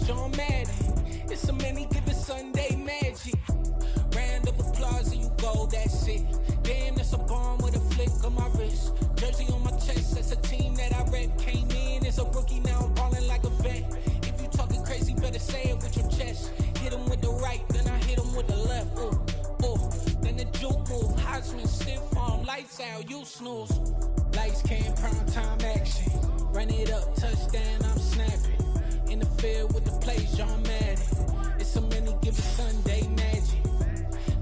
John Madden. It's a many given Sunday magic. Round of applause and you go, that's it. Damn, that's a bomb with a flick on my wrist. Jersey on my chest, that's a team that I rep. Came in as a rookie, now I'm ballin' like a vet. If you talking crazy, better say it with your chest. Hit him with the right, then I hit him with the left. Ooh, ooh, then the juke move. Heisman, stiff arm, lights out, you snooze. Lights came, prime time action. Run it up, touchdown, I'm snapping. In the field with the plays, John Madden. It's a many given Sunday magic.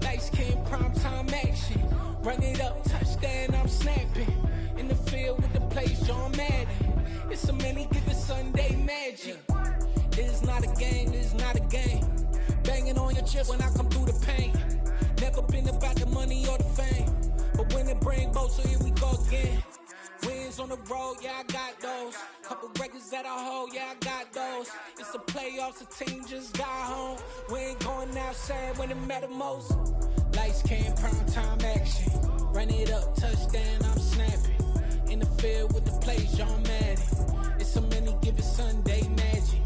Lights came, prime time action. Run it up, touchdown, I'm snapping. In the field with the plays, John Madden. It's a many given Sunday magic. This is not a game, this is not a game. Banging on your chest when I come through the pain. Never been about the money or the fame. But when it bring both, so here we go again. Wins on the road, yeah, I got those. Couple records that I hold, yeah, I got those. It's the playoffs, the team just got home. We ain't going outside when it matter most. Lights came, prime time action. Run it up, touchdown, I'm snapping. In the field with the plays, John Madden. It's a many given Sunday magic.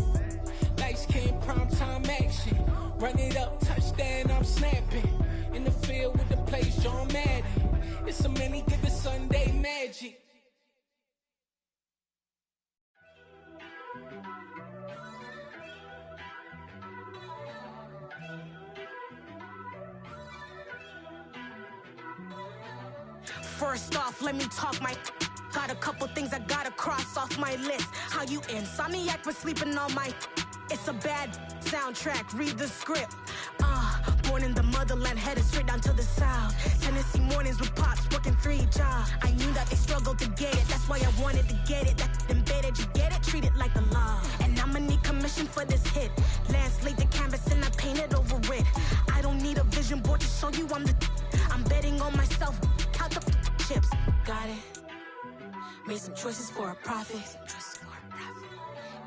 Lights came, prime time action. Run it up, touchdown, I'm snapping. In the field with the plays, John Madden. It's a many given Sunday magic. First off, let me talk my. Got a couple things I gotta cross off my list. How you insomniac for sleeping on my. It's a bad soundtrack, read the script. Born in the motherland, headed straight down to the south. Tennessee mornings with pops, working 3 jobs. I knew that they struggled to get it, that's why I wanted to get it. That embedded, you get it, treat it like the law. And I'ma need commission for this hit. Lance laid the canvas and I painted over it. I don't need a vision board to show you I'm betting on myself, count the chips. Got it. Made some choices for a profit.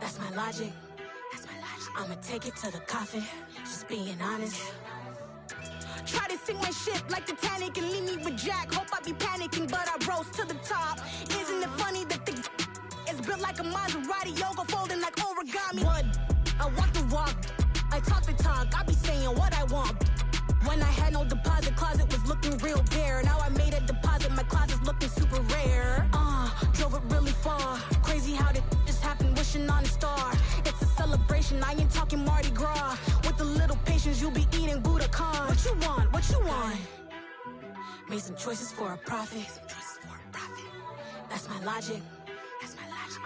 That's my logic. I'ma take it to the coffin, just being honest. Try to sink my ship like Titanic and leave me with Jack. Hope I be panicking, but I rose to the top. Isn't it funny that the is built like a Maserati, yoga folding like origami? What? I walk the walk, I talk the talk, I be saying what I want. When I had no deposit, closet was looking real bare. Now I made a deposit, my closet's looking super rare. Drove it really far. Crazy how did just happen, wishing on a star. It's a celebration, I ain't talking Mardi Gras. With a little patience, you'll be eating Budokan. What you want? What you want? Made some choices for a profit. That's my logic.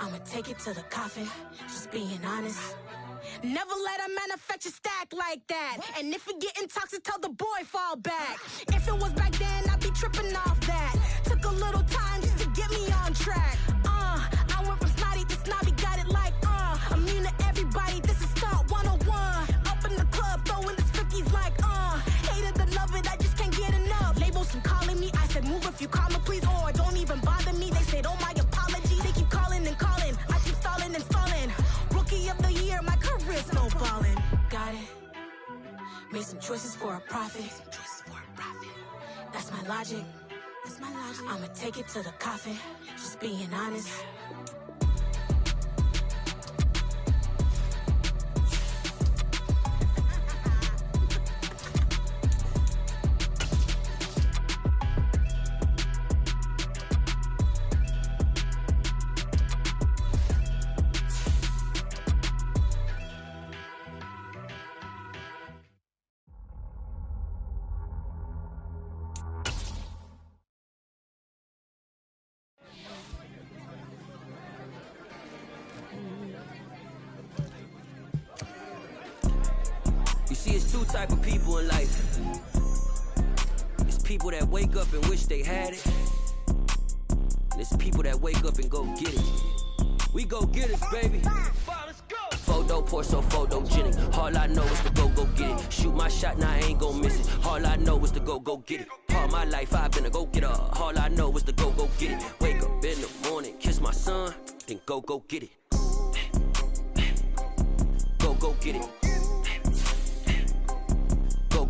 I'ma take it to the coffin, just being honest. Never let a manufacture stack like that. And if it getting toxic, tell the boy fall back. If it was back then, I'd be tripping off that. Took a little time just to get me on track. I went from snotty to snobby, got it like immune to everybody, this is stunt 101. Up in the club, throwing the cookies like hate it or love it, I just can't get enough. Labels from calling me, I said move if you call me please, or don't even bother me. They said oh my apologies, they keep calling and calling, I keep stalling and stalling. Rookie of the year, my career snowballing. Got it. Made some choices for a profit. That's my logic. I'ma take it to the coffin, just being honest. It's two type of people in life. It's people that wake up and wish they had it, and it's people that wake up and go get it. We go get it, baby. Photo pour so photogenic. All I know is to go get it. Shoot my shot, now I ain't gon' miss it. All I know is to go get it. All my life I've been a go getter. All I know is to go get it. Wake up in the morning, kiss my son, then go get it. Go get it.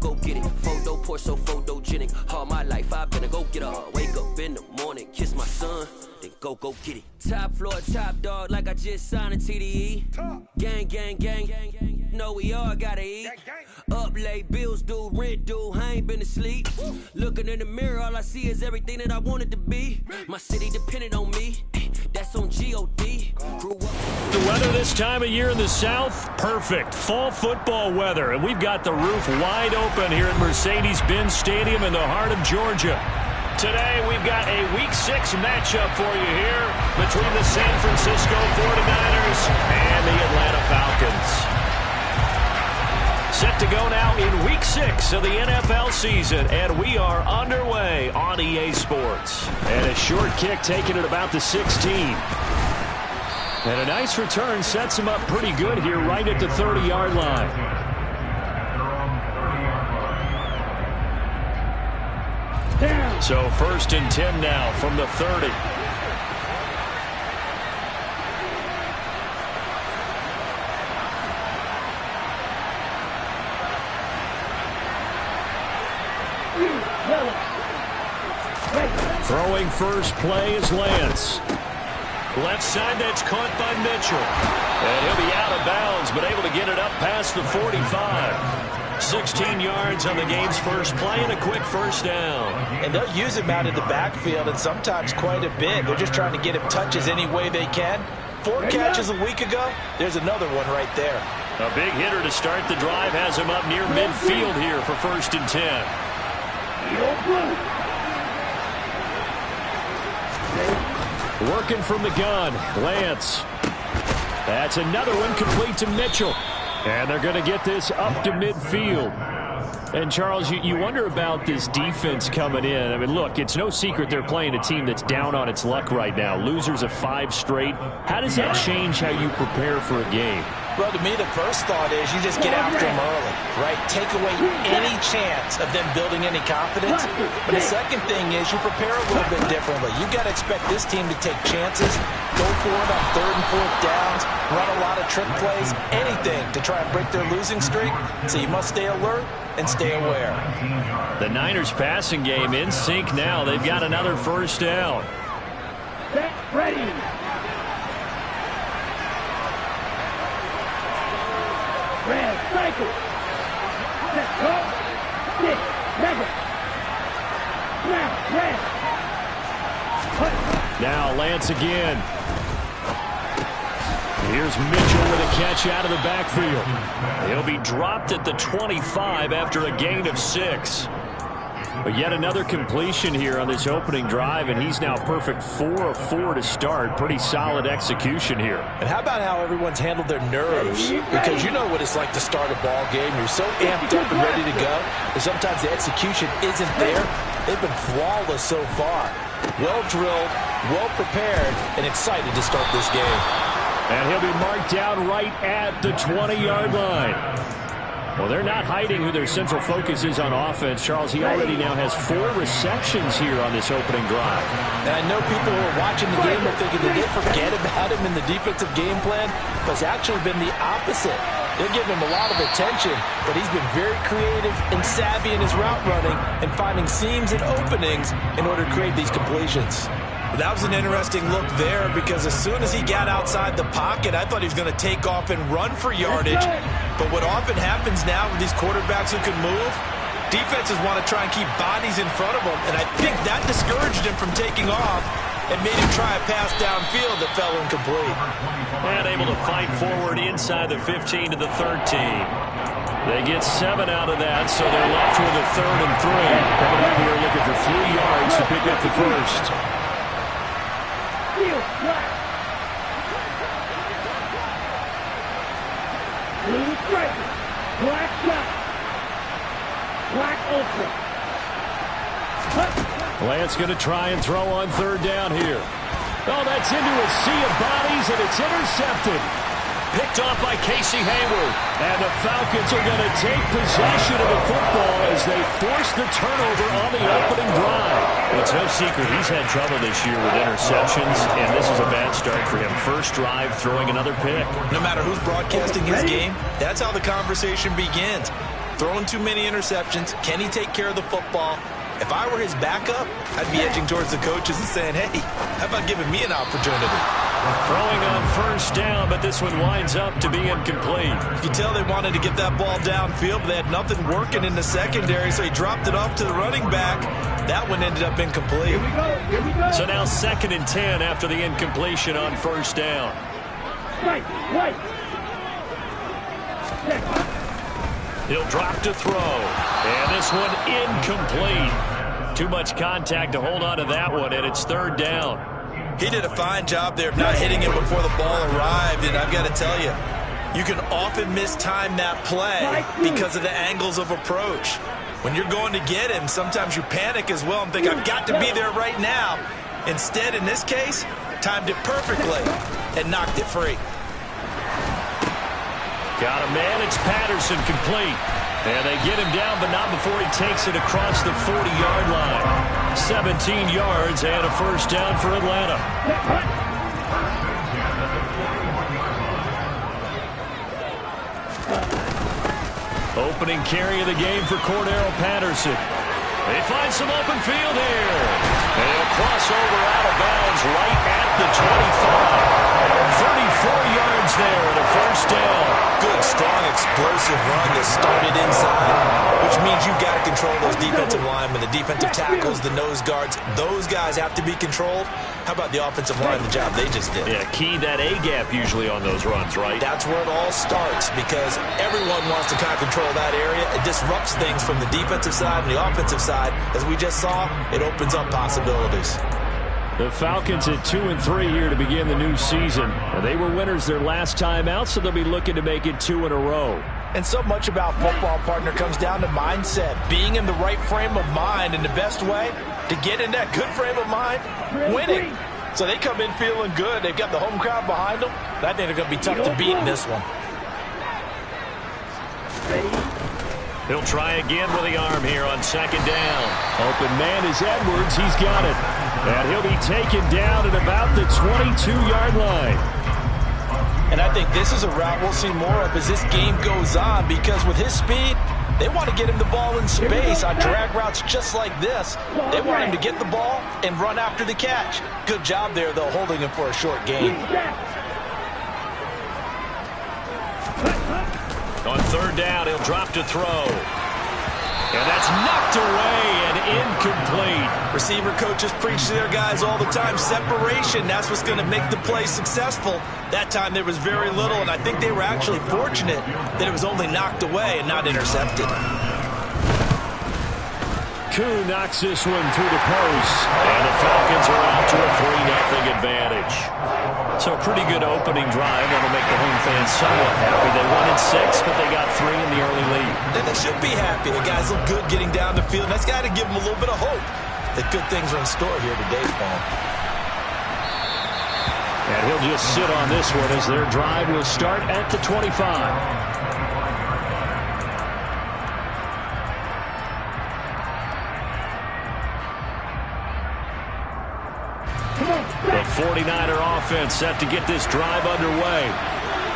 Go get it. Photo pour so photogenic. All my life I've been a go getter. Wake up in the morning, kiss my son, then go get it. Top floor, top dog, like I just signed a TDE. Gang, gang, gang, gang, gang. Know we all gotta eat. Up late, bills due, rent due, I ain't been asleep. Looking in the mirror, all I see is everything that I wanted to be. My city depended on me, that's on G.O.D. Grew up. The weather this time of year in the South, perfect. Fall football weather, and we've got the roof wide open here at Mercedes-Benz Stadium in the heart of Georgia. Today, we've got a Week 6 matchup for you here between the San Francisco 49ers and the Atlanta Falcons. Set to go now in Week 6 of the NFL season, and we are underway on EA Sports. And a short kick taken at about the 16. And a nice return sets him up pretty good here right at the 30-yard line. So 1st and 10 now from the 30. Throwing first play is Lance. Left side, that's caught by Mitchell. And he'll be out of bounds, but able to get it up past the 45. 16 yards on the game's first play and a quick first down. And they'll use him out in the backfield, and sometimes quite a bit. They're just trying to get him touches any way they can. 4 catches a week ago. There's another one right there. A big hitter to start the drive has him up near midfield here for 1st and 10. Working from the gun, Lance. That's another one complete to Mitchell. And they're going to get this up to midfield. And, Charles, you wonder about this defense coming in. I mean, look, it's no secret they're playing a team that's down on its luck right now. Losers of 5 straight. How does that change how you prepare for a game? Well, to me, the first thought is you just get after them early, right? Take away any chance of them building any confidence. But the second thing is you prepare a little bit differently. You got to expect this team to take chances, go for it on 3rd and 4th downs, run a lot of trick plays, anything to try and break their losing streak. So you must stay alert and stay aware. The Niners passing game in sync now. They've got another first down. Set, ready. Red, cycle. Set, go. 6, never. Snap, red. Now Lance again. Here's Mitchell with a catch out of the backfield. He'll be dropped at the 25 after a gain of 6. But yet another completion here on this opening drive, and he's now perfect 4 of 4 to start. Pretty solid execution here. And how about how everyone's handled their nerves? Because you know what it's like to start a ball game. You're so amped up and ready to go, and sometimes the execution isn't there. They've been flawless so far. Well drilled, well prepared, and excited to start this game. And he'll be marked down right at the 20-yard line. Well, they're not hiding who their central focus is on offense. Charles, he already now has 4 receptions here on this opening drive. And I know people who are watching the game are thinking, did they forget about him in the defensive game plan? But it's actually been the opposite. They're giving him a lot of attention, but he's been very creative and savvy in his route running and finding seams and openings in order to create these completions. That was an interesting look there because as soon as he got outside the pocket, I thought he was going to take off and run for yardage. But what often happens now with these quarterbacks who can move, defenses want to try and keep bodies in front of them, and I think that discouraged him from taking off and made him try a pass downfield that fell incomplete. And able to fight forward inside the 15 to the 13. They get 7 out of that, so they're left with a 3rd and 3. Coming up here looking for 3 yards to pick up the first. Blue stripe, black shot, black ultra. Lance going to try and throw on 3rd down here. Oh, that's into a sea of bodies, and it's intercepted. Picked off by Casey Hayward. And the Falcons are going to take possession of the football as they force the turnover on the opening drive. Well, it's no secret he's had trouble this year with interceptions, and this is a bad start for him. First drive, throwing another pick. No matter who's broadcasting his game, that's how the conversation begins. Throwing too many interceptions. Can he take care of the football? If I were his backup, I'd be edging towards the coaches and saying, hey, how about giving me an opportunity? Throwing on first down, but this one winds up to be incomplete. You can tell they wanted to get that ball downfield, but they had nothing working in the secondary, so he dropped it off to the running back. That one ended up incomplete. Here we go. So now 2nd and 10 after the incompletion on first down. Right. He'll drop to throw. And this one incomplete. Too much contact to hold on to that one, and it's 3rd down. He did a fine job there of not hitting him before the ball arrived, and I've got to tell you, you can often mistime that play because of the angles of approach. When you're going to get him, sometimes you panic as well and think, I've got to be there right now. Instead, in this case, timed it perfectly and knocked it free. Got a man, it's Patterson, complete. And they get him down, but not before he takes it across the 40-yard line. 17 yards and a first down for Atlanta. Opening carry of the game for Cordero Patterson. They find some open field here. And he'll cross over out of bounds right at the 25. 34 yards there and a first down. Good, strong, explosive run that started inside, which means you've got to control those defensive linemen, the defensive tackles, the nose guards. Those guys have to be controlled. How about the offensive line, the job they just did? Yeah, key that A-gap usually on those runs, right? That's where it all starts because everyone wants to kind of control that area. It disrupts things from the defensive side and the offensive side. As we just saw, it opens up possibilities. The Falcons at 2-3 here to begin the new season. They were winners their last time out, so they'll be looking to make it 2 in a row. And so much about football, partner, comes down to mindset. Being in the right frame of mind, and the best way to get in that good frame of mind, winning. So they come in feeling good. They've got the home crowd behind them. I think they're going to be tough to beat in this one. He'll try again with the arm here on 2nd down. Open man is Edwards. He's got it. And he'll be taken down at about the 22-yard line. And I think this is a route we'll see more of as this game goes on because with his speed, they want to get him the ball in space on drag routes just like this. They want him to get the ball and run after the catch. Good job there, though, holding him for a short gain. On 3rd down, he'll drop to throw. And that's knocked away and incomplete. Receiver coaches preach to their guys all the time. Separation, that's what's going to make the play successful. That time there was very little, and I think they were actually fortunate that it was only knocked away and not intercepted. Koo knocks this one through the post. And the Falcons are out to a 3-0 advantage. So a pretty good opening drive. That'll make the home fans somewhat happy. They wanted 6, but they got 3 in the early lead. And they should be happy. The guys look good getting down the field. That's got to give them a little bit of hope that good things are in store here today for them. And he'll just sit on this one as their drive will start at the 25. The 49er offense set to get this drive underway.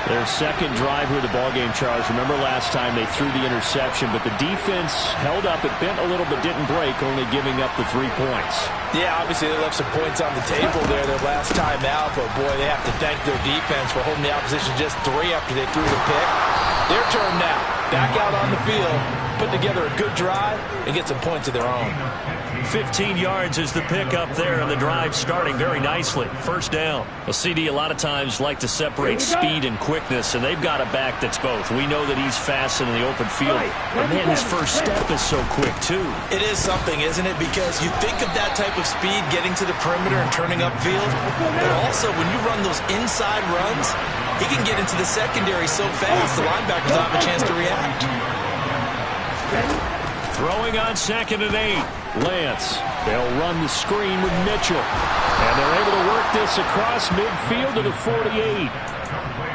Their 2nd drive here of the ballgame, Charles. Remember last time they threw the interception, but the defense held up. It bent a little but didn't break, only giving up the 3 points. Yeah, obviously they left some points on the table there their last time out, but boy, they have to thank their defense for holding the opposition just 3 after they threw the pick. Their turn now. Back out on the field, put together a good drive, and get some points of their own. 15 yards is the pickup there, and the drive starting very nicely. First down. A CD a lot of times like to separate speed and quickness, and they've got a back that's both. We know that he's fast in the open field, but man, his first step is so quick too. It is something, isn't it? Because you think of that type of speed getting to the perimeter and turning upfield, but also when you run those inside runs, he can get into the secondary so fast the linebackers don't have a chance to react. Throwing on 2nd and 8. Lance. They'll run the screen with Mitchell. And they're able to work this across midfield to the 48.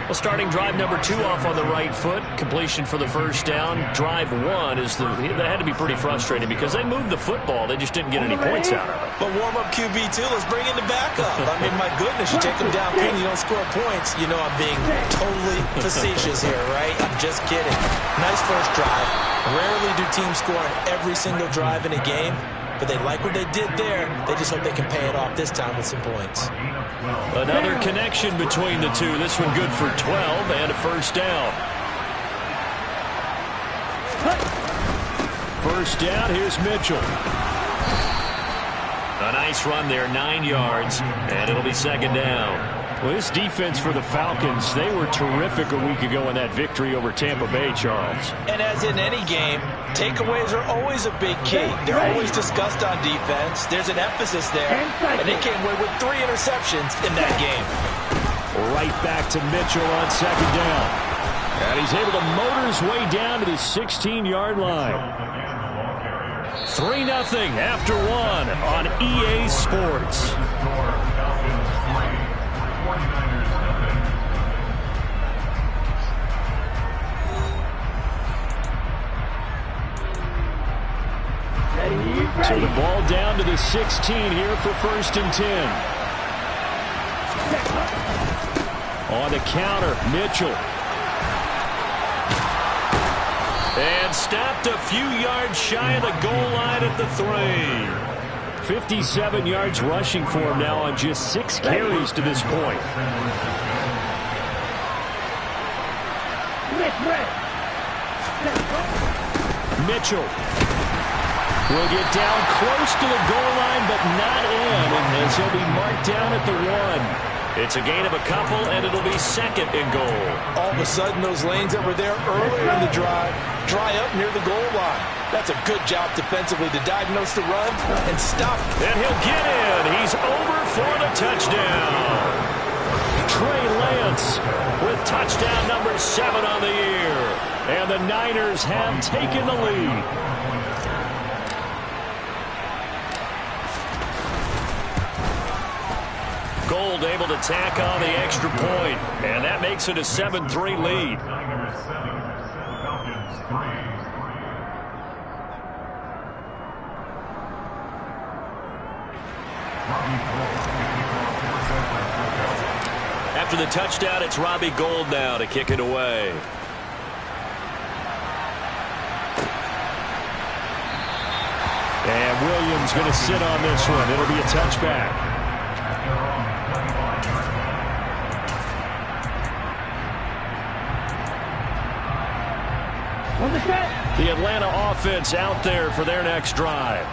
Well, starting drive number 2 off on the right foot. Completion for the first down. Drive 1 is they had to be pretty frustrating because they moved the football. They just didn't get any points out of it. But warm-up QB2, let's bring in the backup. I mean, my goodness, you take them down clean, you don't score points. You know I'm being totally facetious here, right? I'm just kidding. Nice first drive. Rarely do teams score on every single drive in a game. but they like what they did there. They just hope they can pay it off this time with some points. Another connection between the two. This one good for 12 and a first down. First down, here's Mitchell. A nice run there, 9 yards, and it'll be second down. Well, this defense for the Falcons, they were terrific a week ago in that victory over Tampa Bay, Charles. And as in any game, takeaways are always a big key. They're always discussed on defense. There's an emphasis there, and they came away with 3 interceptions in that game. Right back to Mitchell on second down. And he's able to motor his way down to the 16-yard line. 3-0 after 1 on EA Sports. So the ball down to the 16 here for 1st and 10. On the counter, Mitchell. And stopped a few yards shy of the goal line at the 3. 57 yards rushing for him now on just 6 carries to this point. Mitchell will get down close to the goal line, but not in, and he'll be marked down at the 1. It's a gain of a couple, and it'll be 2nd and goal. All of a sudden, those lanes that were there earlier in the drive dry up near the goal line. That's a good job defensively to diagnose the run and stop it. And he'll get in. He's over for the touchdown. Trey Lance with touchdown number 7 on the year. And the Niners have taken the lead. Gold able to tack on the extra point, and that makes it a 7-3 lead. After the touchdown, it's Robbie Gould now to kick it away. And Williams going to sit on this one. It'll be a touchback. The Atlanta offense out there for their next drive.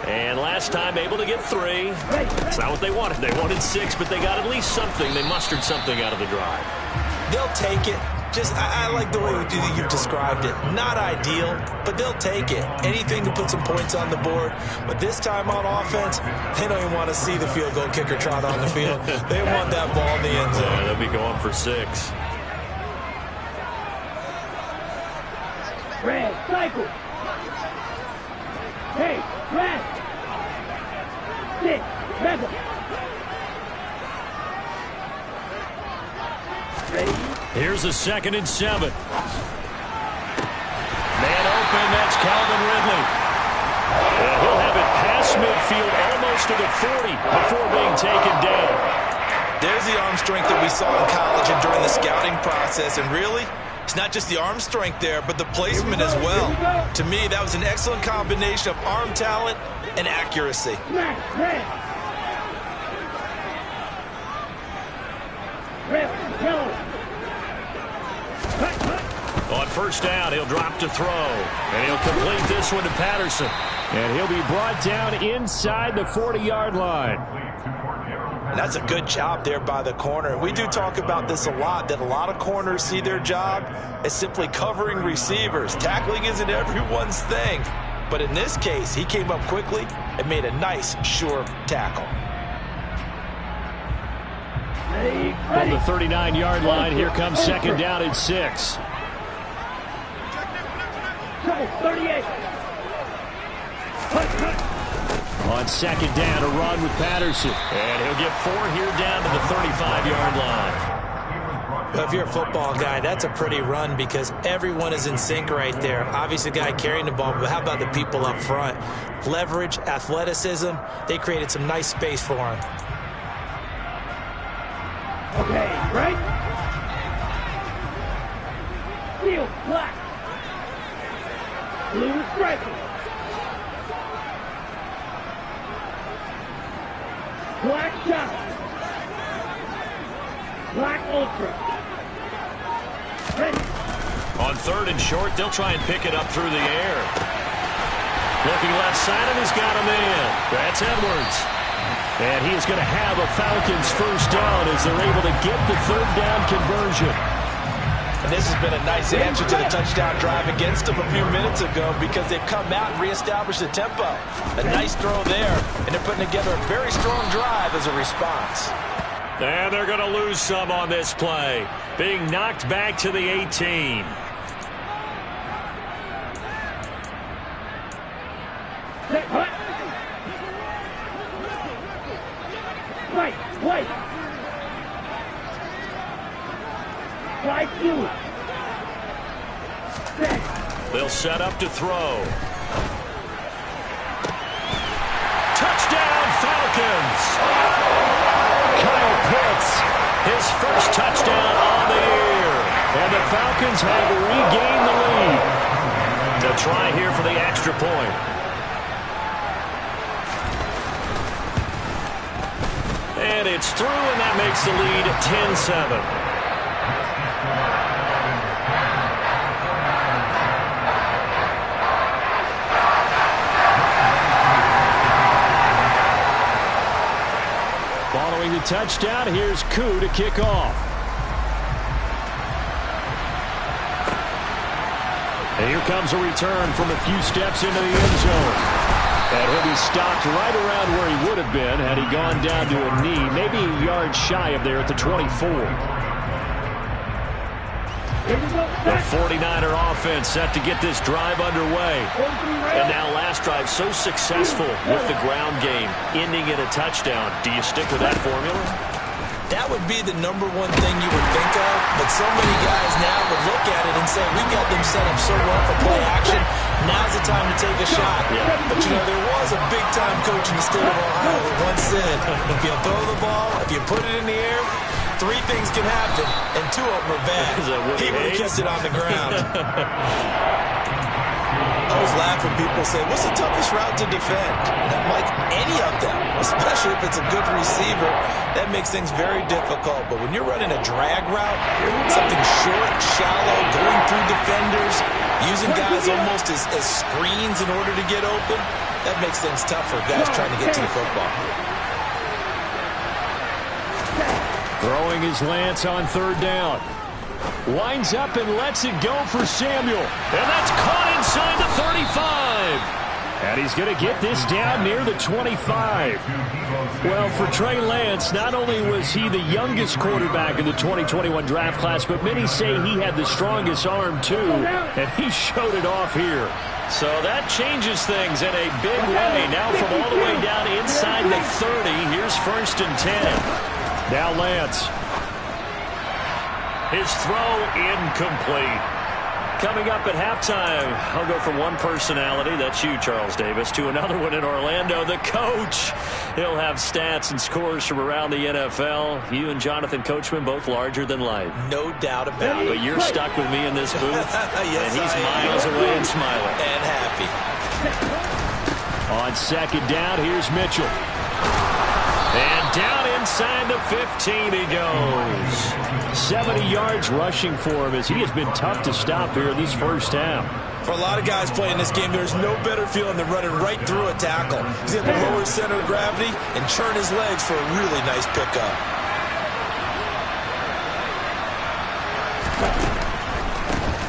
And last time able to get 3. That's not what they wanted. They wanted 6, but they got at least something. They mustered something out of the drive. They'll take it. I like the way you've described it. Not ideal, but they'll take it. Anything to put some points on the board. But this time on offense, they don't even want to see the field goal kicker trot on the field. They want that ball in the end zone. Yeah, they'll be going for 6. Red, cycle. Hey, red. 6, rebel. Here's a 2nd and 7. Man open, that's Calvin Ridley. And he'll have it past midfield almost to the 40 before being taken down. There's the arm strength that we saw in college and during the scouting process. And really, it's not just the arm strength there, but the placement as well. To me, that was an excellent combination of arm talent and accuracy. On first down, he'll drop to throw. And he'll complete this one to Patterson. And he'll be brought down inside the 40-yard line. And that's a good job there by the corner. We do talk about this a lot, that a lot of corners see their job as simply covering receivers. Tackling isn't everyone's thing. But in this case, he came up quickly and made a nice, sure tackle. From the 39-yard line, here comes 2nd down and 6. 38. On 2nd down, a run with Patterson. And he'll get 4 here down to the 35-yard line. Well, if you're a football guy, that's a pretty run because everyone is in sync right there. Obviously, the guy carrying the ball, but how about the people up front? Leverage, athleticism, they created some nice space for him. Okay, right? Steel, black. Blue striker. On 3rd and short, they'll try and pick it up through the air. Looking left side, and he's got a man. That's Edwards. And he is going to have a Falcons first down as they're able to get the 3rd down conversion. And this has been a nice answer to the touchdown drive against them a few minutes ago because they've come out and reestablished the tempo. A nice throw there, and they're putting together a very strong drive as a response. And they're going to lose some on this play. Being knocked back to the 18. Wait. Right, you. They'll set up to throw. Touchdown, Falcons! Kyle Pitts, his first touchdown on the year. And the Falcons have regained the lead. They'll try here for the extra point. And it's through, and that makes the lead 10-7. Following the touchdown, here's Ue to kick off. And here comes a return from a few steps into the end zone. And he'll be stopped right around where he would have been had he gone down to a knee, maybe a yard shy of there at the 24. The 49er offense set to get this drive underway. And now last drive so successful with the ground game, ending in a touchdown. Do you stick with that formula? That would be the #1 thing you would think of, but so many guys now would look at it and say, we've got them set up so well for play action, now's the time to take a shot. Yeah. But, you know, there was a big-time coach in the state of Ohio who once said, if you throw the ball, if you put it in the air, 3 things can happen, and 2 of them are bad. He would have kept it on the ground. I always laugh when people say, what's the toughest route to defend? And I'm like, any of them, especially if it's a good receiver. That makes things very difficult. But when you're running a drag route, something short, shallow, going through defenders, using guys almost as screens in order to get open, that makes things tough for guys trying to get to the football. Throwing his Lance on 3rd down. Winds up and lets it go for Samuel. And that's caught inside the 35. And he's going to get this down near the 25. Well, for Trey Lance, not only was he the youngest quarterback in the 2021 draft class, but many say he had the strongest arm too, and he showed it off here. So that changes things in a big way. Now from all the way down inside the 30, here's 1st and 10. Now Lance. His throw incomplete. Coming up at halftime, I'll go from one personality, that's you, Charles Davis, to another one in Orlando, the coach. He'll have stats and scores from around the NFL. You and Jonathan Coachman, both larger than life. No doubt about it. But you're stuck with me in this booth, yes, and he's miles away and smiling. And happy. On 2nd down, here's Mitchell. And down inside the 15 he goes. 70 yards rushing for him as he has been tough to stop here in this first half. For a lot of guys playing this game, there's no better feeling than running right through a tackle. He's able to lower his center of gravity and churn his legs for a really nice pickup.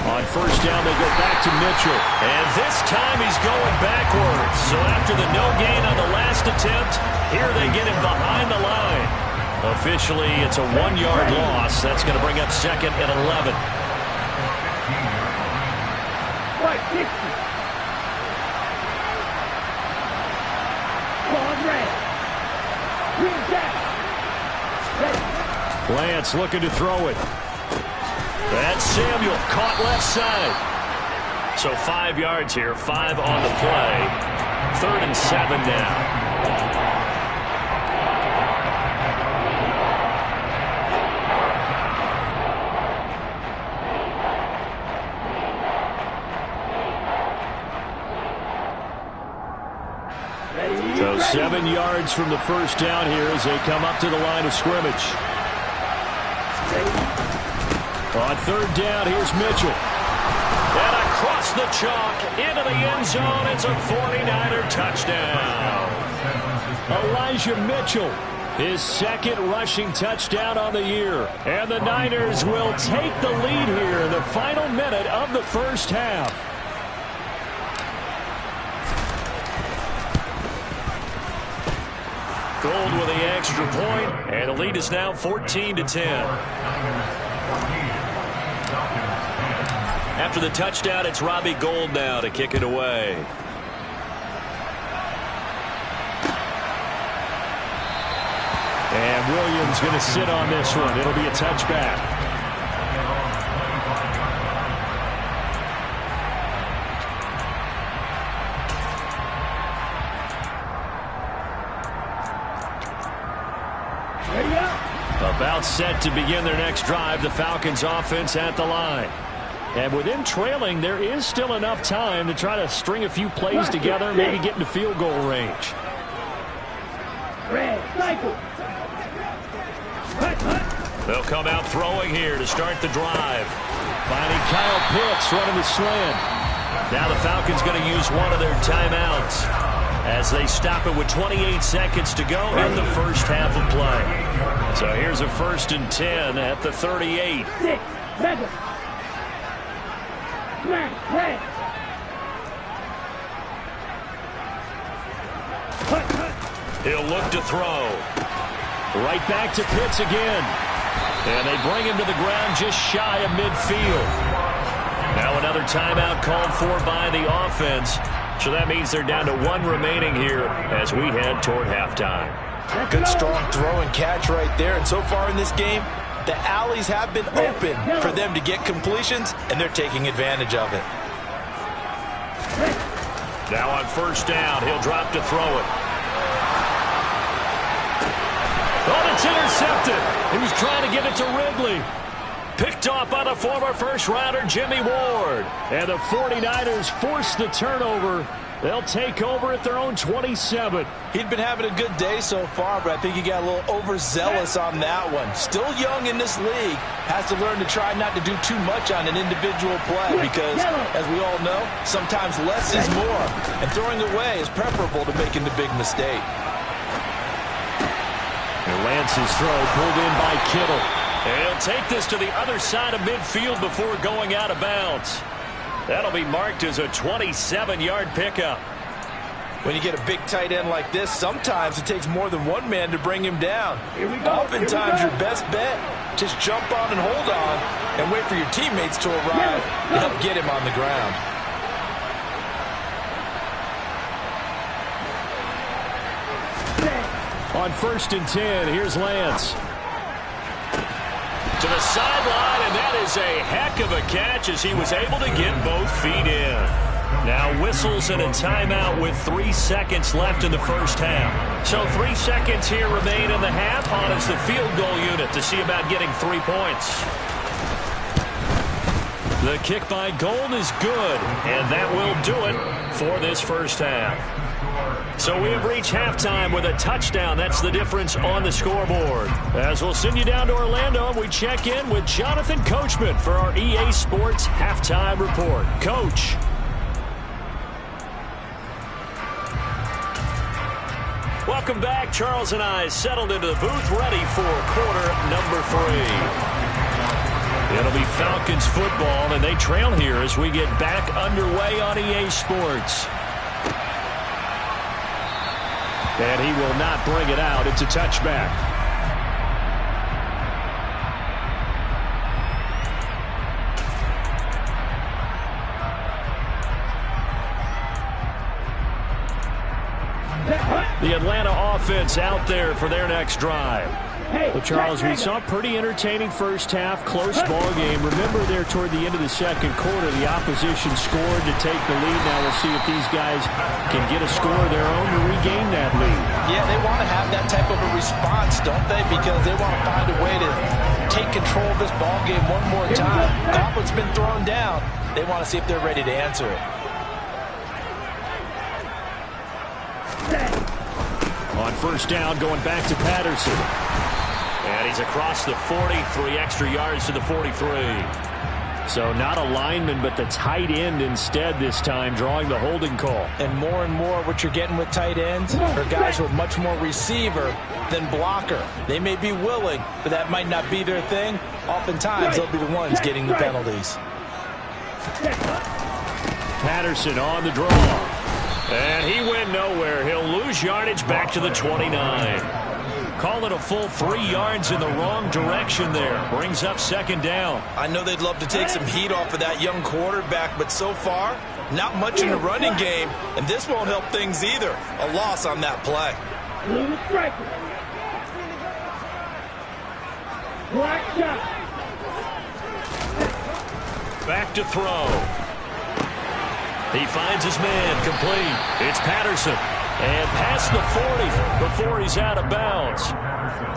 On 1st down, they go back to Mitchell. And this time he's going backwards. So after the no gain on the last attempt, here they get him behind the line. Officially, it's a 1-yard loss. That's going to bring up 2nd and 11. Lance looking to throw it. That's Samuel, caught left side. So 5 yards here, 5 on the play. 3rd and 7 now. So 7 yards from the first down here as they come up to the line of scrimmage. On 3rd down, here's Mitchell. And across the chalk, into the end zone, it's a 49er touchdown. Elijah Mitchell, his second rushing touchdown on the year. And the Niners will take the lead here in the final minute of the first half. Gold with the extra point, and the lead is now 14-10. After the touchdown, it's Robbie Gould now to kick it away. And Williams going to sit on this one. It'll be a touchback. About set to begin their next drive, the Falcons offense at the line. And with them trailing, there is still enough time to try to string a few plays together, maybe get into field goal range. They'll come out throwing here to start the drive. Finding Kyle Pitts running the slant. Now the Falcons going to use one of their timeouts as they stop it with 28 seconds to go in the first half of play. So here's a 1st and 10 at the 38. He'll look to throw. Right back to Pitts again. And they bring him to the ground just shy of midfield. Now another timeout called for by the offense. So that means they're down to one remaining here as we head toward halftime. Good strong throw and catch right there. And so far in this game, the alleys have been open for them to get completions, and they're taking advantage of it. Now on 1st down, he'll drop to throw it. Oh, it's intercepted. He was trying to give it to Ridley. Picked off by the former first-rounder Jimmy Ward. And the 49ers force the turnover. They'll take over at their own 27. He'd been having a good day so far, but I think he got a little overzealous on that one. Still young in this league. Has to learn to try not to do too much on an individual play because, as we all know, sometimes less is more. And throwing away is preferable to making the big mistake. And Lance's throw pulled in by Kittle. And he'll take this to the other side of midfield before going out of bounds. That'll be marked as a 27-yard pickup. When you get a big tight end like this, sometimes it takes more than one man to bring him down. Oftentimes your best bet, just jump on and hold on and wait for your teammates to arrive to help get him on the ground. On 1st and 10, here's Lance. To the sideline, and that is a heck of a catch as he was able to get both feet in. Now whistles and a timeout with 3 seconds left in the first half. So 3 seconds here remain in the half on as the field goal unit to see about getting 3 points. The kick by Gould is good, and that will do it for this first half. So we have reached halftime with a touchdown. That's the difference on the scoreboard. As we'll send you down to Orlando, we check in with Jonathan Coachman for our EA Sports Halftime Report. Coach. Welcome back. Charles and I settled into the booth ready for quarter number 3. It'll be Falcons football, and they trail here as we get back underway on EA Sports. And he will not bring it out. It's a touchback. The Atlanta offense out there for their next drive. Well, Charles, we saw a pretty entertaining first half, close ball game. Remember there toward the end of the second quarter, the opposition scored to take the lead. Now we'll see if these guys can get a score of their own to regain that lead. Yeah, they want to have that type of a response, don't they? Because they want to find a way to take control of this ball game one more time. Gauntlet's been thrown down. They want to see if they're ready to answer it. On 1st down, going back to Patterson. And he's across the 40, 3 extra yards to the 43. So not a lineman, but the tight end instead this time, drawing the holding call. And more what you're getting with tight ends are guys who are much more receiver than blocker. They may be willing, but that might not be their thing. Oftentimes, they'll be the ones getting the penalties. Patterson on the draw. And he went nowhere. He'll lose yardage back to the 29. Call it a full 3 yards in the wrong direction there. Brings up second down. I know they'd love to take some heat off of that young quarterback, but so far, not much in the running game, and this won't help things either. A loss on that play. Back to throw. He finds his man complete. It's Patterson. And past the 40 before he's out of bounds.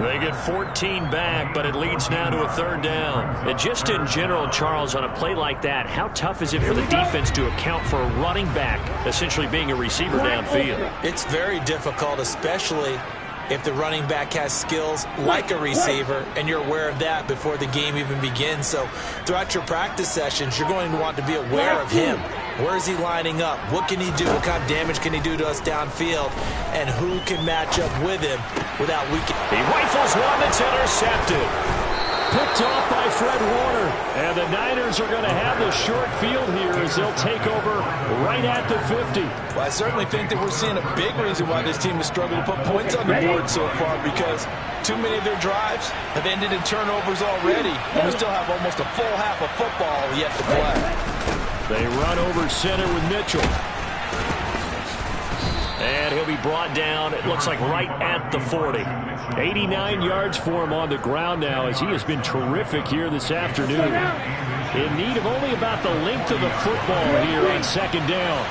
They get 14 back, but it leads now to a third down. And just in general, Charles, on a play like that, how tough is it for the defense to account for a running back essentially being a receiver downfield? It's very difficult, especially if the running back has skills like a receiver, and you're aware of that before the game even begins. So throughout your practice sessions, you're going to want to be aware of him. Where is he lining up? What can he do? What kind of damage can he do to us downfield? And who can match up with him without weakening? He rifles one that's intercepted. Picked off by Fred Warner. And the Niners are going to have the short field here as they'll take over right at the 50. Well, I certainly think that we're seeing a big reason why this team has struggled to put points on the board so far, because too many of their drives have ended in turnovers already, and we still have almost a full half of football yet to play. They run over center with Mitchell. And he'll be brought down, it looks like right at the 40. 89 yards for him on the ground now, as he has been terrific here this afternoon. In need of only about the length of the football here on second down.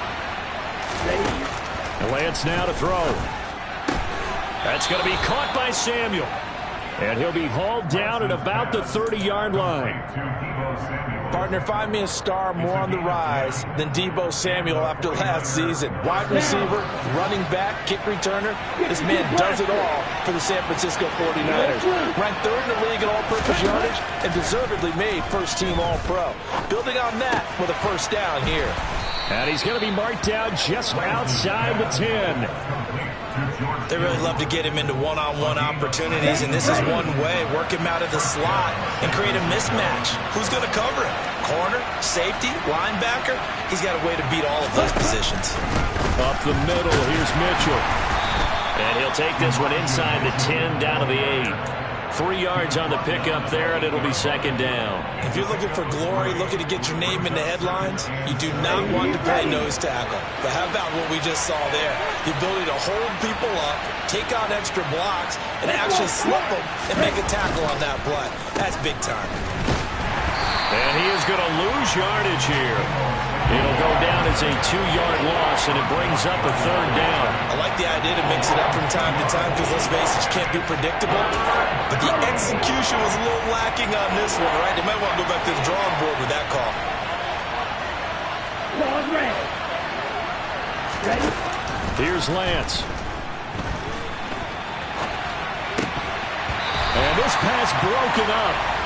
Lance now to throw. That's going to be caught by Samuel. And he'll be hauled down at about the 30-yard line. Partner, find me a star more on the rise than Deebo Samuel after last season. Wide receiver, running back, kick returner. This man does it all for the San Francisco 49ers. Ranked third in the league in all-purpose yardage and deservedly made first-team All-Pro. Building on that with a first down here. And he's going to be marked down just outside the 10. They really love to get him into one-on-one opportunities, and this is one way. Work him out of the slot and create a mismatch. Who's going to cover him? Corner, safety, linebacker? He's got a way to beat all of those positions. Up the middle, here's Mitchell. And he'll take this one inside the 10, down to the 8. 3 yards on the pickup there, and it'll be second down. If you're looking for glory, looking to get your name in the headlines, you do not want to play nose tackle. But how about what we just saw there? The ability to hold people up, take out extra blocks, and actually slip them and make a tackle on that play. That's big time. And he is going to lose yardage here. It'll go down as a 2-yard loss, and it brings up a third down. I like the idea to mix it up from time to time because, let's face it, you can't be predictable. But the execution was a little lacking on this one, right? They might want to go back to the drawing board with that call. Ready? Here's Lance. And this pass broken up.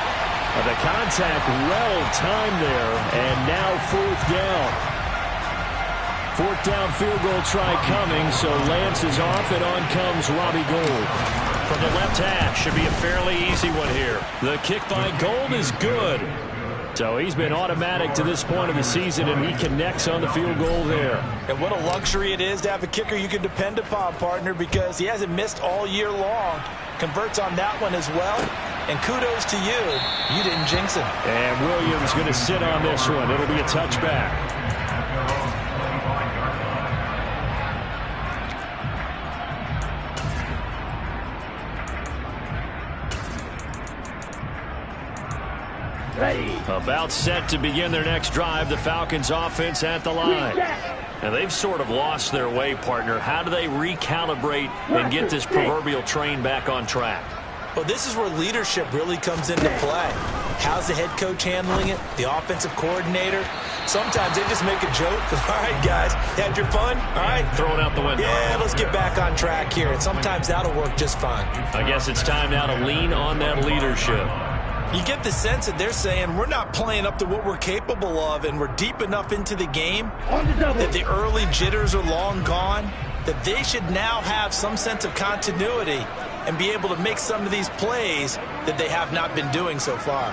The contact well timed there, and now fourth down. Fourth down field goal try coming, so Lance is off, and on comes Robbie Gould. From the left hash, should be a fairly easy one here. The kick by Gould is good. So he's been automatic to this point of the season, and he connects on the field goal there. And what a luxury it is to have a kicker you can depend upon, partner, because he hasn't missed all year long. Converts on that one as well. And kudos to you. You didn't jinx him. And Williams going to sit on this one. It'll be a touchback. Ready. About set to begin their next drive. The Falcons offense at the line. And they've sort of lost their way, partner. How do they recalibrate and get this proverbial train back on track? Well, this is where leadership really comes into play. How's the head coach handling it? The offensive coordinator? Sometimes they just make a joke. All right, guys, had your fun? All right. Throw it out the window. Yeah, let's get back on track here. And sometimes that'll work just fine. I guess it's time now to lean on that leadership. You get the sense that they're saying we're not playing up to what we're capable of, and we're deep enough into the game that the early jitters are long gone, that they should now have some sense of continuity and be able to make some of these plays that they have not been doing so far.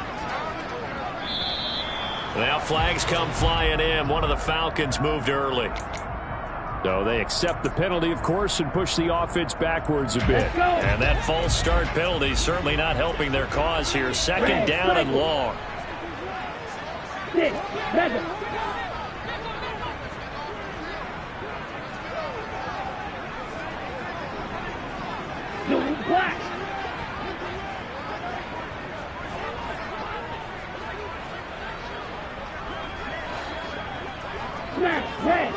Now flags come flying in. One of the Falcons moved early. So they accept the penalty, of course, and push the offense backwards a bit. And that false start penalty certainly not helping their cause here. Second down and long. 6, 7. Doing black. Smash, red.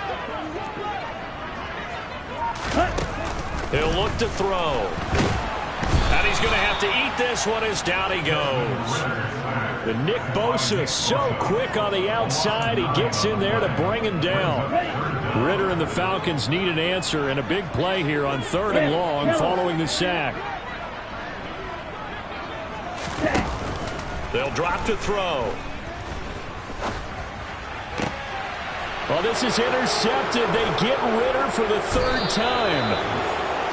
He'll look to throw. And he's going to have to eat this one as down he goes. The Nick Bosa so quick on the outside. He gets in there to bring him down. Ritter and the Falcons need an answer and a big play here on 3rd and long following the sack. They'll drop to throw. Well, this is intercepted. They get Ritter for the 3rd time.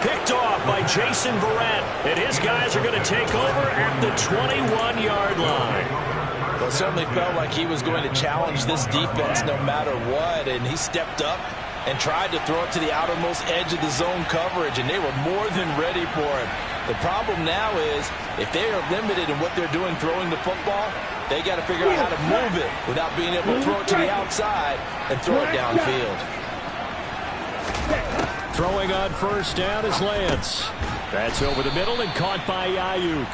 Picked off by Jason Verrett. And his guys are going to take over at the 21-yard line. Well, it certainly felt like he was going to challenge this defense no matter what, and he stepped up and tried to throw it to the outermost edge of the zone coverage, and they were more than ready for it. The problem now is if they are limited in what they're doing throwing the football, they got to figure out how to move it without being able to throw it to the outside and throw it downfield. Throwing on 1st down is Lance. That's over the middle and caught by Ayuk.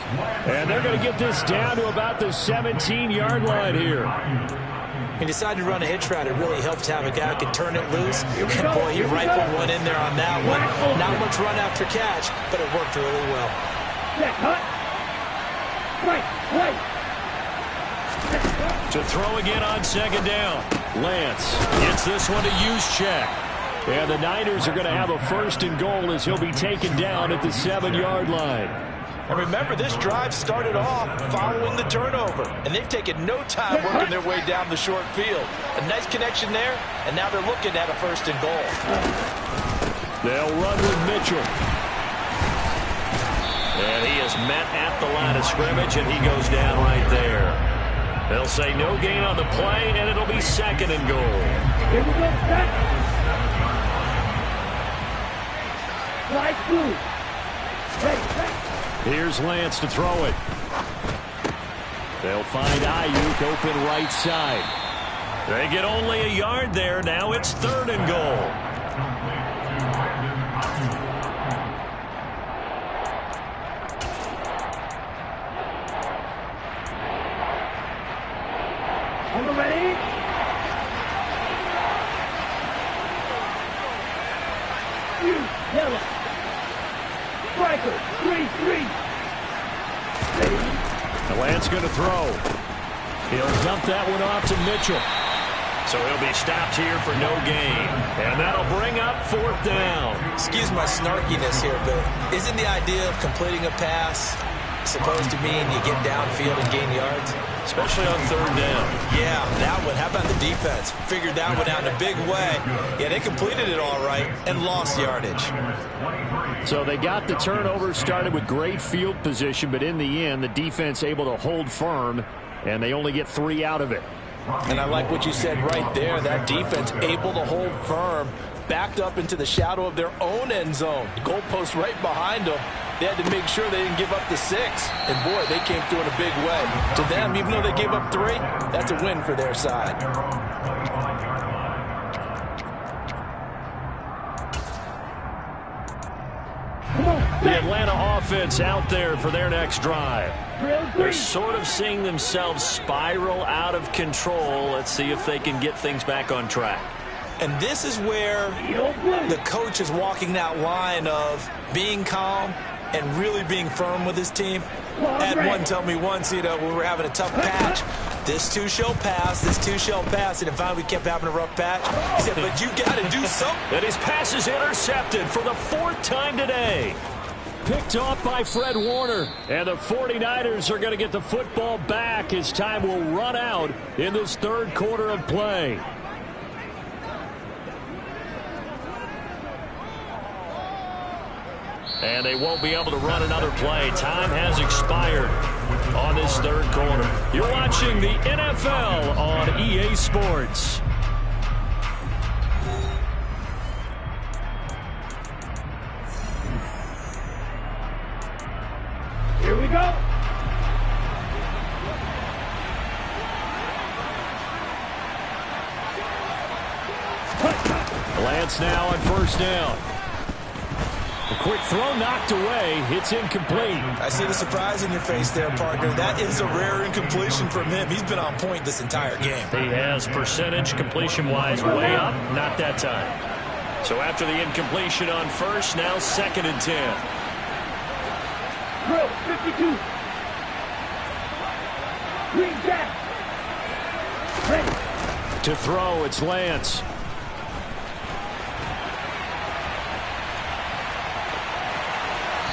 And they're going to get this down to about the 17-yard line here. He decided to run a hitch route. It really helped to have a guy who can turn it loose. And boy, he rifled one in there on that one. Not much run after catch, but it worked really well. To throw again on 2nd down. Lance gets this one to Juszczyk. And the Niners are going to have a 1st and goal as he'll be taken down at the 7-yard line. And remember, this drive started off following the turnover, and they've taken no time working their way down the short field. A nice connection there, and now they're looking at a 1st and goal. They'll run with Mitchell. And he is met at the line of scrimmage, and he goes down right there. They'll say no gain on the play, and it'll be 2nd and goal. Here we go, set. Slide through. Here's Lance to throw it. They'll find Ayuk open right side. They get only a yard there. Now it's 3rd and goal. On the ready. Yellow. Striker, 3-3. Lance going to throw. He'll dump that one off to Mitchell. So he'll be stopped here for no gain. And that'll bring up 4th down. Excuse my snarkiness here, but isn't the idea of completing a pass supposed to mean you get downfield and gain yards? Especially on 3rd down. Yeah, that one. How about the defense? Figured that one out in a big way. Yeah, they completed it all right and lost yardage. So they got the turnover started with great field position, but in the end, the defense able to hold firm, and they only get 3 out of it. And I like what you said right there. That defense able to hold firm, backed up into the shadow of their own end zone. The goalpost right behind them. They had to make sure they didn't give up the 6. And, boy, they came through in a big way. To them, even though they gave up 3, that's a win for their side. The Atlanta offense out there for their next drive. They're sort of seeing themselves spiral out of control. Let's see if they can get things back on track. And this is where the coach is walking that line of being calm and really being firm with his team. Had one tell me once, when we were having a tough patch, this too shall pass, this too shall pass. And finally we kept having a rough patch. He said, but you got to do something. And his pass is intercepted for the 4th time today. picked off by Fred Warner. And the 49ers are going to get the football back as time will run out in this third quarter of play. And they won't be able to run another play. Time has expired on this third quarter. You're watching the NFL on EA Sports. Here we go. Lance now on first down. A quick throw knocked away. It's incomplete. I see the surprise in your face there, partner. That is a rare incompletion from him. He's been on point this entire game. He has percentage completion-wise way up. Not that time. So after the incompletion on first, now 2nd and 10. Drill 52. Green jack. Ready. To throw, it's Lance.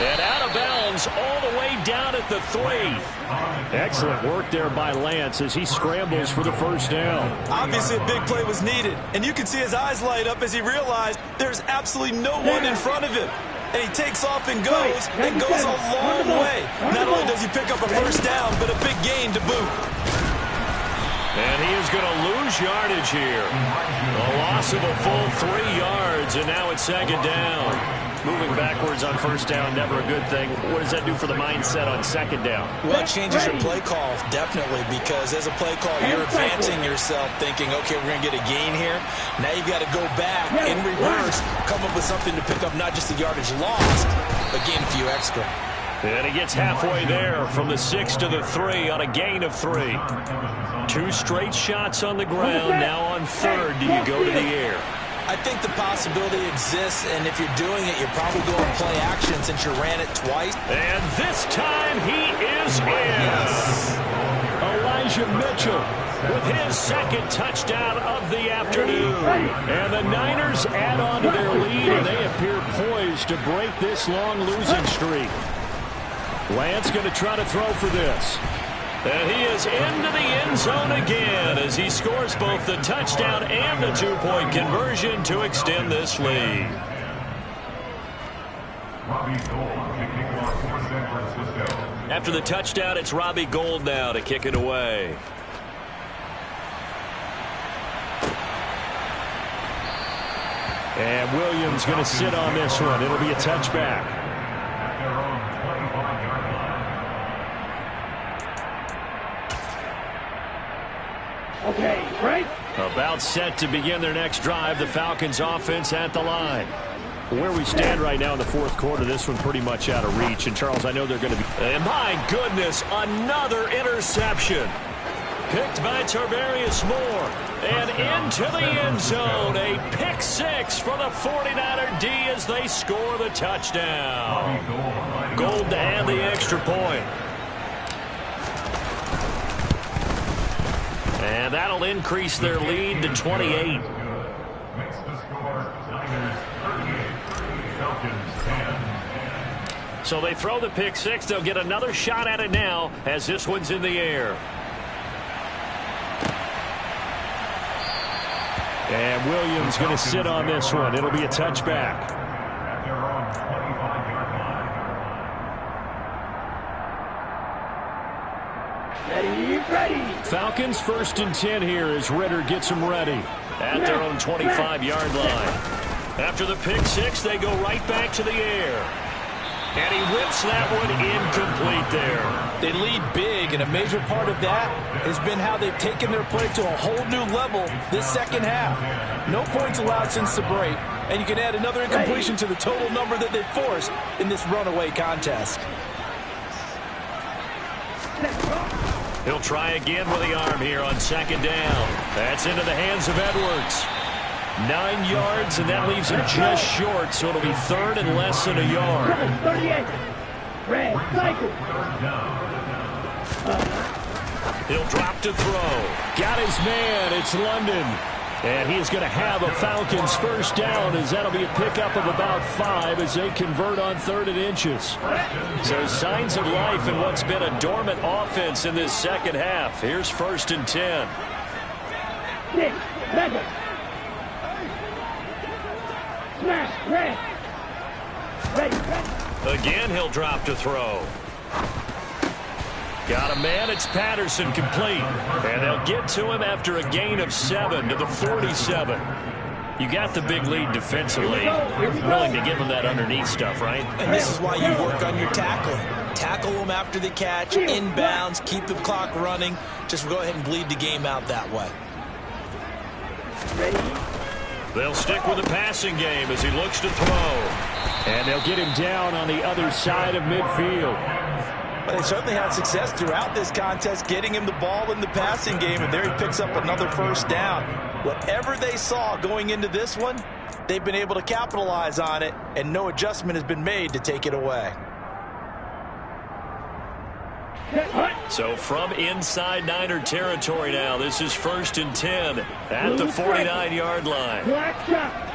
And out of bounds all the way down at the 3. Excellent work there by Lance as he scrambles for the first down. Obviously a big play was needed, and you can see his eyes light up as he realized there's absolutely no one in front of him. And he takes off and goes a long way. Not only does he pick up a first down, but a big gain to boot. And he is going to lose yardage here. A loss of a full 3 yards, and now it's 2nd down. Moving backwards on first down, never a good thing. What does that do for the mindset on 2nd down? Well, it changes your play call, definitely, because as a play call, you're advancing yourself thinking, okay, we're going to get a gain here. Now you've got to go back in reverse, come up with something to pick up not just the yardage lost, but gain a few extra. And he gets halfway there from the 6 to the 3 on a gain of 3. 2 straight shots on the ground. Now on 3rd, do you go to the air? I think the possibility exists, and if you're doing it, you're probably going to play action since you ran it twice. And this time he is in. Elijah Mitchell with his 2nd touchdown of the afternoon. And the Niners add on to their lead, and they appear poised to break this long losing streak. Lance going to try to throw for this. And he is into the end zone again as he scores both the touchdown and the 2-point conversion to extend this lead. After the touchdown, it's Robbie Gould now to kick it away. And Williams going to sit on this one. It'll be a touchback. Okay, right? About set to begin their next drive. The Falcons offense at the line. Where we stand right now in the 4th quarter, this one pretty much out of reach. And, Charles, I know they're going to be... And my goodness, another interception. Picked by Tarvarius Moore. And into the end zone. A pick 6 for the 49er D as they score the touchdown. Gould to add the extra point. And that'll increase their lead to 28. So they throw the pick 6. They'll get another shot at it now as this one's in the air. And Williams going to sit on this one. It'll be a touchback. Ready. Falcons 1st and 10 here as Ritter gets them ready at their own 25-yard line. After the pick 6, they go right back to the air. And he whips that one incomplete there. They lead big, and a major part of that has been how they've taken their play to a whole new level this 2nd half. No points allowed since the break, and you can add another incompletion to the total number that they've forced in this runaway contest. He'll try again with the arm here on 2nd down. That's into the hands of Edwards. 9 yards, and that leaves him just short, so it'll be 3rd and less than a yard. 38. Red cycle. He'll drop to throw. Got his man. It's London. And he is going to have a Falcons first down, as that'll be a pickup of about 5 as they convert on 3rd and inches. So signs of life in what's been a dormant offense in this second half. Here's 1st and 10. 6, 7. Smash, red. Ready. Again, he'll drop to throw. Got a man, it's Patterson, complete. And they'll get to him after a gain of 7 to the 47. You got the big lead defensively. You're willing to give him that underneath stuff, right? And this is why you work on your tackling. Tackle them after the catch, inbounds, keep the clock running. Just go ahead and bleed the game out that way. They'll stick with the passing game as he looks to throw. And they'll get him down on the other side of midfield. But they certainly had success throughout this contest getting him the ball in the passing game, and there he picks up another first down. Whatever they saw going into this one, they've been able to capitalize on it, and no adjustment has been made to take it away. So from inside Niner territory now, this is 1st and 10 at the 49-yard line. Black shot.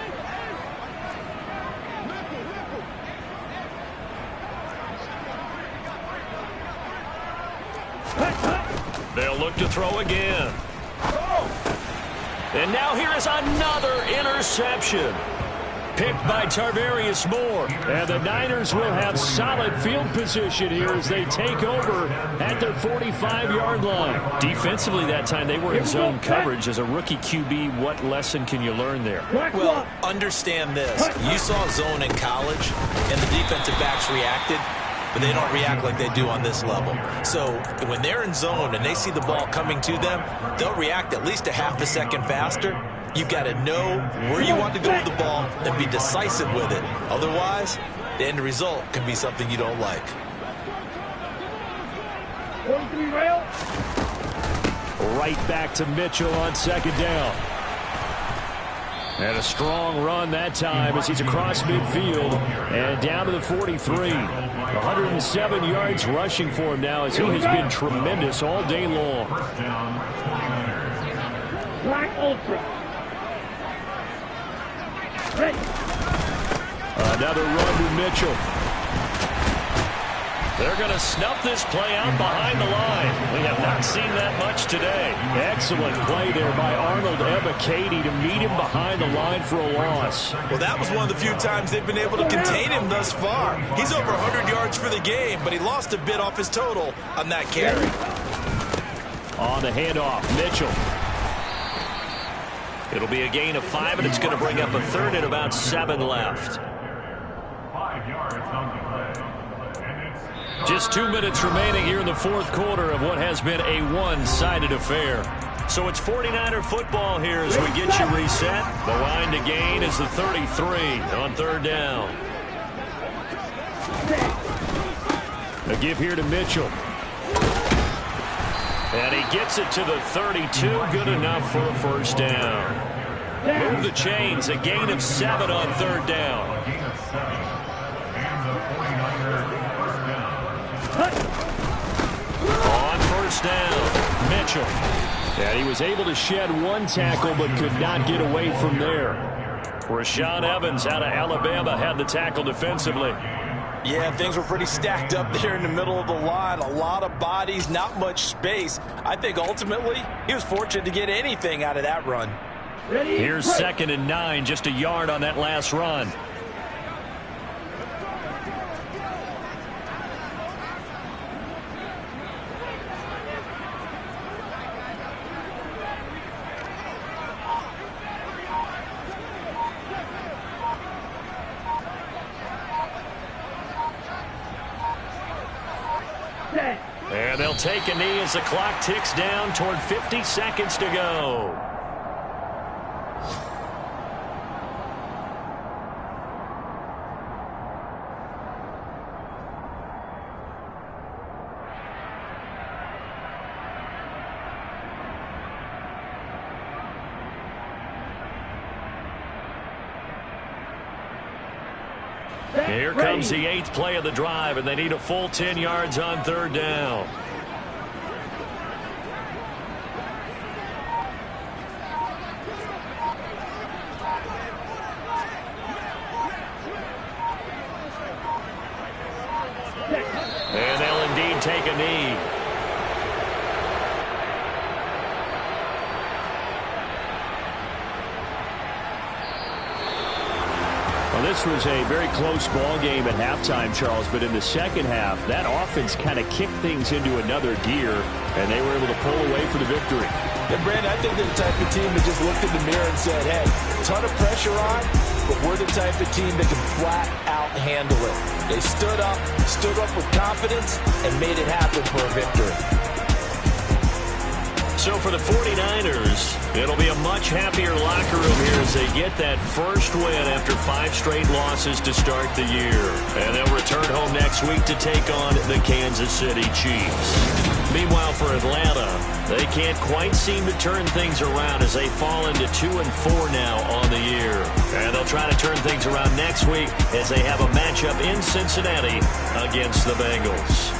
They'll look to throw again. And now here is another interception. Picked by Tarvarius Moore. And the Niners will have solid field position here as they take over at their 45-yard line. Defensively that time, they were in zone coverage. As a rookie QB, what lesson can you learn there? Well, understand this. You saw zone in college, and the defensive backs reacted. But they don't react like they do on this level. So when they're in zone and they see the ball coming to them, they'll react at least a half a second faster. You've got to know where you want to go with the ball and be decisive with it. Otherwise, the end result can be something you don't like. 43 rail. Right back to Mitchell on 2nd down. And a strong run that time as he's across midfield and down to the 43. 107 yards rushing for him now as he has been tremendous all day long. Black ultra. Ready. Another run to Mitchell. They're going to snuff this play out behind the line. We have not seen that much today. Excellent play there by Arnold Ebiketie to meet him behind the line for a loss. Well, that was one of the few times they've been able to contain him thus far. He's over 100 yards for the game, but he lost a bit off his total on that carry. On the handoff, Mitchell. It'll be a gain of 5, and it's going to bring up a 3rd and about 7 left. 5 yards on the play. Just 2 minutes remaining here in the 4th quarter of what has been a one-sided affair. So it's 49er football here as we get you reset. The line to gain is the 33 on 3rd down. A give here to Mitchell. And he gets it to the 32. Good enough for a first down. Move the chains. A gain of 7 on 3rd down. Gain of 7. And the 49ers first down. On first down, Mitchell. And he was able to shed 1 tackle but could not get away from there. Rashaan Evans out of Alabama had the tackle defensively. Yeah, things were pretty stacked up there in the middle of the line. A lot of bodies, not much space. I think ultimately he was fortunate to get anything out of that run. Here's 2nd and 9, just a yard on that last run. And they'll take a knee as the clock ticks down toward 50 seconds to go. Here comes the 8th play of the drive, and they need a full 10 yards on 3rd down. this was a very close ball game at halftime, Charles, but in the second half, that offense kind of kicked things into another gear, and they were able to pull away for the victory. And Brandon, I think they're the type of team that just looked in the mirror and said, hey, ton of pressure on, but we're the type of team that can flat out handle it. They stood up with confidence, and made it happen for a victory. So for the 49ers, it'll be a much happier locker room here as they get that first win after 5 straight losses to start the year. And they'll return home next week to take on the Kansas City Chiefs. Meanwhile, for Atlanta, they can't quite seem to turn things around as they fall into 2-4 now on the year. And they'll try to turn things around next week as they have a matchup in Cincinnati against the Bengals.